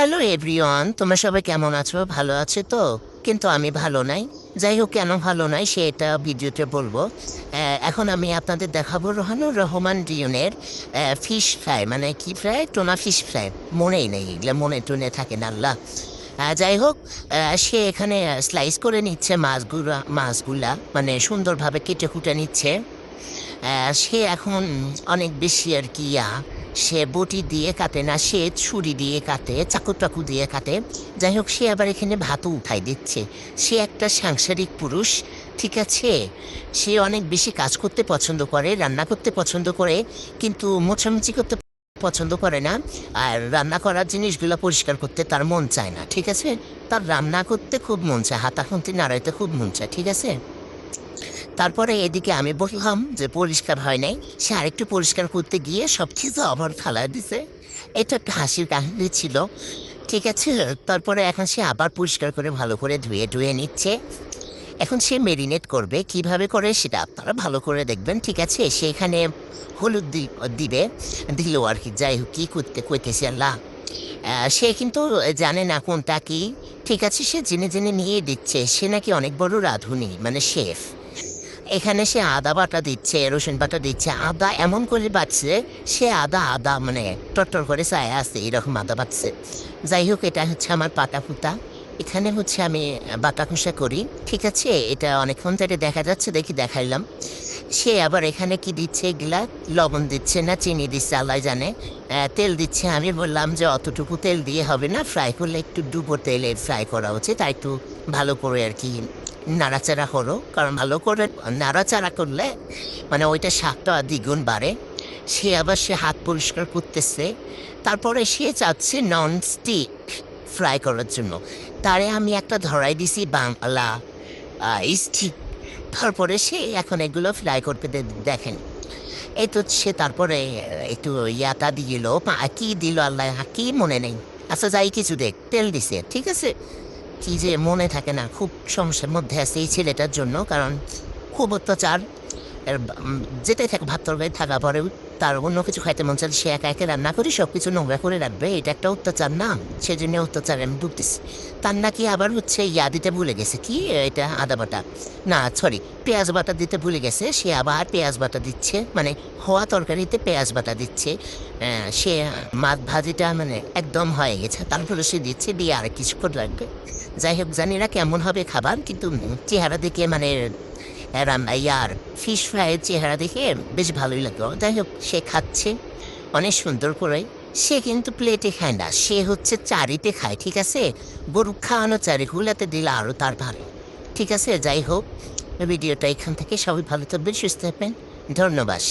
Hello everyone, তোমরা সবাই কেমন আছো? ভালো আছো তো? কিন্তু আমি ভালো নাই। যাই হোক, কেন ভালো নাই সেটা ভিডিওতে বলবো। এখন আমি আপনাদের দেখাবো রোহানুর রহমান ডিউনের ফিশ ফ্রাই, মানে কি ফ্রাই, টোনা ফিশ ফ্রাই। মনেই নেই, এগুলো মনে টনে থাকে না আল্লাহ। যাই হোক, সে এখানে স্লাইস করে নিচ্ছে মাছগুলা, মানে সুন্দরভাবে কেটে কুটে নিচ্ছে। সে এখন অনেক বেশি আর কি সে বটি দিয়ে কাটে না, সে ছুরি দিয়ে কাটে, চাকু টাকু দিয়ে কাটে। যাই হোক, সে আবার এখানে ভাতও উঠাই দিচ্ছে। সে একটা সাংসারিক পুরুষ, ঠিক আছে। সে অনেক বেশি কাজ করতে পছন্দ করে, রান্না করতে পছন্দ করে, কিন্তু মোছামুছি করতে পছন্দ করে না। আর রান্না করার জিনিসগুলো পরিষ্কার করতে তার মন চায় না, ঠিক আছে। তার রান্না করতে খুব মন চায়, হাতাখুন্তি নাড়াইতে খুব মন চায়, ঠিক আছে। তারপরে এদিকে আমি বললাম যে পরিষ্কার হয় নাই। সে আরেকটু পরিষ্কার করতে গিয়ে সব কিছু আবার ফালাই দিছে। এটা একটা হাসির কাহিনী ছিল, ঠিক আছে। তারপরে এখন সে আবার পরিষ্কার করে ভালো করে ধুয়ে ধুয়ে নিচ্ছে। এখন সে মেরিনেট করবে, কিভাবে করে সেটা আপনারা ভালো করে দেখবেন, ঠিক আছে। সেখানে হলুদ দিবে, দিল আর কি। যাই হোক, কী করতে কইতেছে আল্লাহ। সে কিন্তু জানে না কোনটা কি, ঠিক আছে। সে জেনে জেনে নিয়ে দিচ্ছে। সে নাকি অনেক বড় রাঁধুনি, মানে শেফ। এখানে সে আদা বাটা দিচ্ছে, রসুন বাটা দিচ্ছে, আদা এমন করে বাটছে। সে আদা আদা মানে টরটর করে চায় আসছে, এরকম আদা বাটছে। যাই হোক, এটা হচ্ছে আমার পাটা ফুটা। এখানে হচ্ছে আমি বাটা খুসা করি, ঠিক আছে। এটা অনেকক্ষণ ধরে দেখা যাচ্ছে, দেখি দেখাইলাম। সে আবার এখানে কি দিচ্ছে, এগুলা লবণ দিচ্ছে না চিনি দিচ্ছে আল্লাহ জানে। তেল দিচ্ছে। আমি বললাম যে অতটুকু তেল দিয়ে হবে না, ফ্রাই করলে একটু ডুবো তেলে ফ্রাই করা উচিত, তাই একটু ভালো করে আর কি নাড়াচাড়া করো, কারণ ভালো করে নাড়াচাড়া করলে মানে ওইটা স্বাদটা দ্বিগুণ বাড়ে। সে হাত পরিষ্কার করতেছে। তারপরে সে চাচ্ছে ননস্টিক ফ্রাই করার জন্য। তারে আমি একটা ধরাই দিছি বাংলা স্টিক। তারপরে সে এখন এগুলো ফ্রাই করতে দেখেন। এই তো সে তারপরে একটু ইয়াটা দিল, কি দিল আল্লাহ কি মনে নেই। আচ্ছা, যাই কিছু দেখ, তেল দিছে, ঠিক আছে। কি যে মনে থাকে না, খুব সমস্যার মধ্যে আছে এই ছেলেটার জন্য, কারণ খুব অত্যাচার। যেতে থাকে ভাত তরকারি থাকা পরেও তার অন্য কিছু খাইতে মন চাইলে সে একা একা রান্না করে সব কিছু নোংরা করে রাখবে। এটা একটা অত্যাচার না? সেজন্য অত্যাচার আমি ঢুকতেছি। তার নাকি আবার হচ্ছে দিতে ভুলে গেছে, কি এটা আদা বাটা, না সরি পেঁয়াজ বাটা দিতে ভুলে গেছে। সে আবার পেঁয়াজ বাটা দিচ্ছে, মানে হওয়া তরকারিতে পেঁয়াজ বাটা দিচ্ছে। সে মাছ ভাজিটা মানে একদম হয়ে গেছে, তারপরে সে দিচ্ছে, দিয়ে আর কিছুক্ষণ রাখবে। যাই হোক, জানি না কেমন হবে খাবার, কিন্তু চেহারা দেখে মানে ইয়ার ফিশ ফ্রাইয়ের চেহারা দেখে বেশ ভালোই লাগলো। যাই হোক, সে খাচ্ছে অনেক সুন্দর করে। সে কিন্তু প্লেটে খায় না, সে হচ্ছে চারিতে খায়, ঠিক আছে। গরু খাওয়ানো চারি হুলাতে দিলে আরও তার ভালো, ঠিক আছে। যাই হোক, ভিডিওটা এখান থেকে সবাই ভালো থাকবেন, সুস্থ থাকবেন, ধন্যবাদ।